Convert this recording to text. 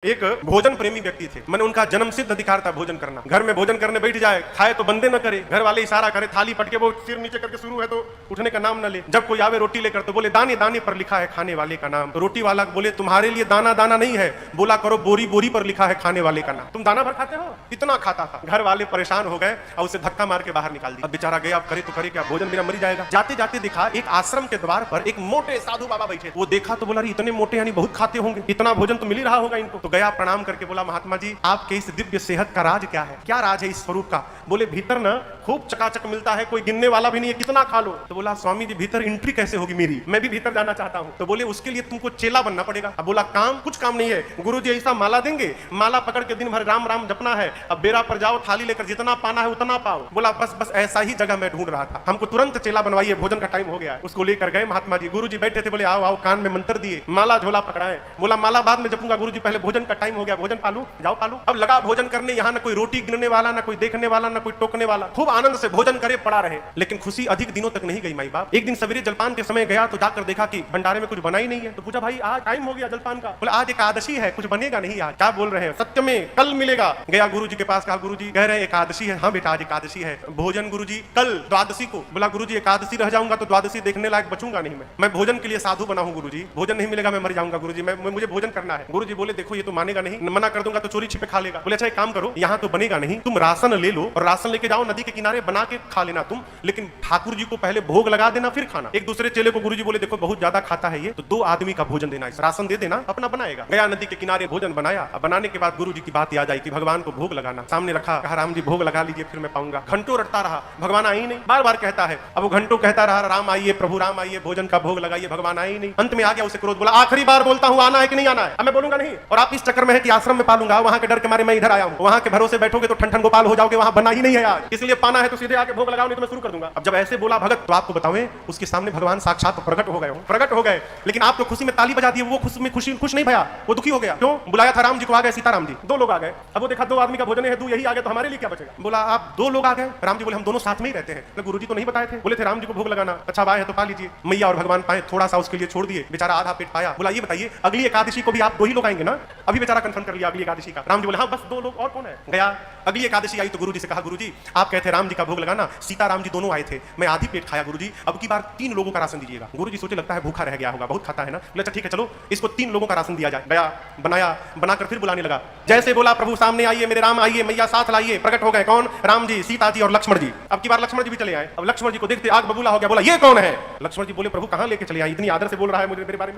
एक भोजन प्रेमी व्यक्ति थे। मैंने उनका जन्म सिद्ध अधिकार था भोजन करना। घर में भोजन करने बैठ जाए, खाए तो बंदे न करे, घर वाले इशारा करे, थाली पटके वो सिर नीचे करके शुरू है तो उठने का नाम न ले। जब कोई आवे रोटी लेकर तो बोले दाने दाने पर लिखा है खाने वाले का नाम। तो रोटी वाला बोले तुम्हारे लिए दाना दाना नहीं है, बोला करो बोरी बोरी पर लिखा है खाने वाले का नाम। तुम दाना भर खाते हो? इतना खाता था। घर वाले परेशान हो गए और उसे धक्का मार के बाहर निकाल दिया। अब बेचारा गया, अब करे तो करे क्या, भोजन बिना मर जाएगा। जाते जाते देखा एक आश्रम के द्वार पर एक मोटे साधु बाबा बैठे। वो देखा तो बोला इतने मोटे यानी बहुत खाते होंगे, इतना भोजन तो मिल ही रहा होगा इनको। तो गया, प्रणाम करके बोला महात्मा जी आपके इस दिव्य सेहत का राज क्या है? क्या राज है इस स्वरूप का? बोले भीतर ना खूब चकाचक मिलता है, कोई गिनने वाला भी नहीं है, कितना खा लो। तो बोला स्वामी जी भीतर एंट्री कैसे होगी मेरी, मैं भी भीतर जाना चाहता हूँ। तो बोले उसके लिए तुमको चेला बनना पड़ेगा। अब बोला काम कुछ काम नहीं है, गुरु जी ऐसा माला देंगे, माला पकड़ के दिन भर राम राम जपना है। अब बेरा पर जाओ, थाली लेकर जितना पाना है उतना पाओ। बोला बस बस ऐसा ही जगह मैं ढूंढ रहा था, हमको तुरंत चेला बनवाइए, भोजन का टाइम हो गया है। उसको लेकर गए महात्मा जी। गुरु जी बैठे थे, बोले आओ आओ, कान में मंत्र दिए, माला झोला पकड़ाए। बोला माला बाद में जपूंगा गुरु जी, पहले भोजन का टाइम हो गया, भोजन पालू, जाओ पालू। अब लगा भोजन करने, यहाँ ना कोई रोटी गिनने वाला, ना कोई देखने वाला, ना कोई टोकने वाला, खूब आनंद से भोजन करे पड़ा रहे। लेकिन खुशी अधिक दिनों तक नहीं गई माई बाप। एक दिन सवेरे जलपान के समय गया तो जाकर देखा कि भंडारे में कुछ बना ही नहीं है। तो पूछा भाई आज टाइम हो गया जलपान का। बोला आज एकादशी है, कुछ बनेगा नहीं आज। क्या बोल रहे हैं, सत्य में कल मिलेगा। गया गुरु जी के पास, कहा गुरु जी कह रहे एकादशी है। हाँ बेटा आज एकादशी है, भोजन गुरु जी कल द्वादशी को। बोला गुरु जी एकादशी रह जाऊंगा तो द्वादशी देखने लायक बचूंगा नहीं, मैं भोजन के लिए साधु बना हूं गुरु जी, भोजन नहीं मिलेगा मैं मर जाऊंगा गुरु जी, मुझे भोजन करना है। गुरु जी बोले देखो ये तो मानेगा नहीं, मना कर दूंगा तो चोरी छिपे खा लेगा। बोले अच्छा एक काम करो, यहाँ तो बनेगा नहीं, तुम राशन ले लो और राशन लेके जाओ नदी के किनारे बना के खा लेना तुम, लेकिन ठाकुर जी को पहले भोग लगा देना फिर खाना। एक दूसरे चेले को गुरु जी बोले देखो बहुत ज्यादा खाता है ये, तो 2 आदमी का भोजन देना, इस राशन दे देना, अपना बनाएगा। गया नदी के किनारे भोजन बनाया। अब बनाने के बाद गुरु जी की बात याद आई कि भगवान को भोग लगाना। सामने रखा, कहा राम जी भोग लगा लीजिए फिर मैं पाऊंगा। घंटों रटता रहा, भगवान आई नहीं, बार बार कहता है। अब वो घंटों कहता रहा राम आइए प्रभु राम आइए, भोजन का भोग लगाइए, भगवान आई नहीं। अंत में आ गया, उसे क्रोध, बोला आखिरी बार बोलता हूँ आना है कि नहीं आना है? अब मैं बोलूंगा नहीं, और आप इस चक्कर में है कि आश्रम में पालूंगा, वहां के डर के मारे मैं इधर आया हूँ। वहां के भरोसे बैठोगे तो ठन ठन गोपाल हो जाओगे, वहां बना ही नहीं है यार, इसलिए पाना है तो सीधे आके भोग लगाओ, नहीं तो मैं शुरू कर दूंगा। अब जब ऐसे बोला भगत तो आपको बताऊं उसके सामने भगवान साक्षात प्रकट हो गए। लेकिन आप तो खुशी में ताली बजा दी, वो खुश नहीं भया, वो दुखी हो गया। क्यों? बुलाया था राम जी को, आ गए सीताराम जी, 2 लोग आ गए। अब वो देखा 2 आदमी का भोजन है, 2 यही आ गए तो हमारे लिए क्या बचेगा। बोला आप 2 लोग आ गए। राम जी बोले हम दोनों साथ में ही रहते हैं। गुरु जी तो नहीं बताए थे, बोले थे राम जी को भोग लगाना, अच्छा आए है तो पा लीजिए। मैया और भगवान पाए, थोड़ा सा उसके लिए छोड़ दिए, बेचारा आधा पेट पाया। बोला ये बताइए अगली एकादशी को भी आप 2 ही लोग आएंगे ना? अभी बेचारा कंफर्म कर लिया अगली एकादशी का। राम जी बोले हाँ बस 2 लोग, और कौन है? गया, अगली एकादशी आई तो गुरु जी से कहा गुरु जी आप कहते राम जी का भोग लगाना, सीताराम जी दोनों आए थे, मैं आधी पेट खाया गुरु जी, अब की बार 3 लोगों का राशन दीजिएगा। गुरु जी सोचे लगता है भूखा रह गया होगा, बहुत खाता है ना। बोले अच्छा ठीक है चलो इसको 3 लोगों का राशन दिया जाए। गया, बनाया, बनाकर फिर बुलाने लगा। जैसे बोला प्रभु सामने आइए मेरे राम आइए, मैया साथ लाइए। प्रकट हो गए कौन? राम जी, सीता जी और लक्ष्मण जी। अब की बार लक्ष्मण जी भी चले आए। अब लक्ष्मण जी को देखते आग बबूला हो गया, बोला ये कौन है? लक्ष्मण जी बोले प्रभु कहां लेके चले आए, इतनी आदर से बोल रहा है मुझे मेरे बारे में।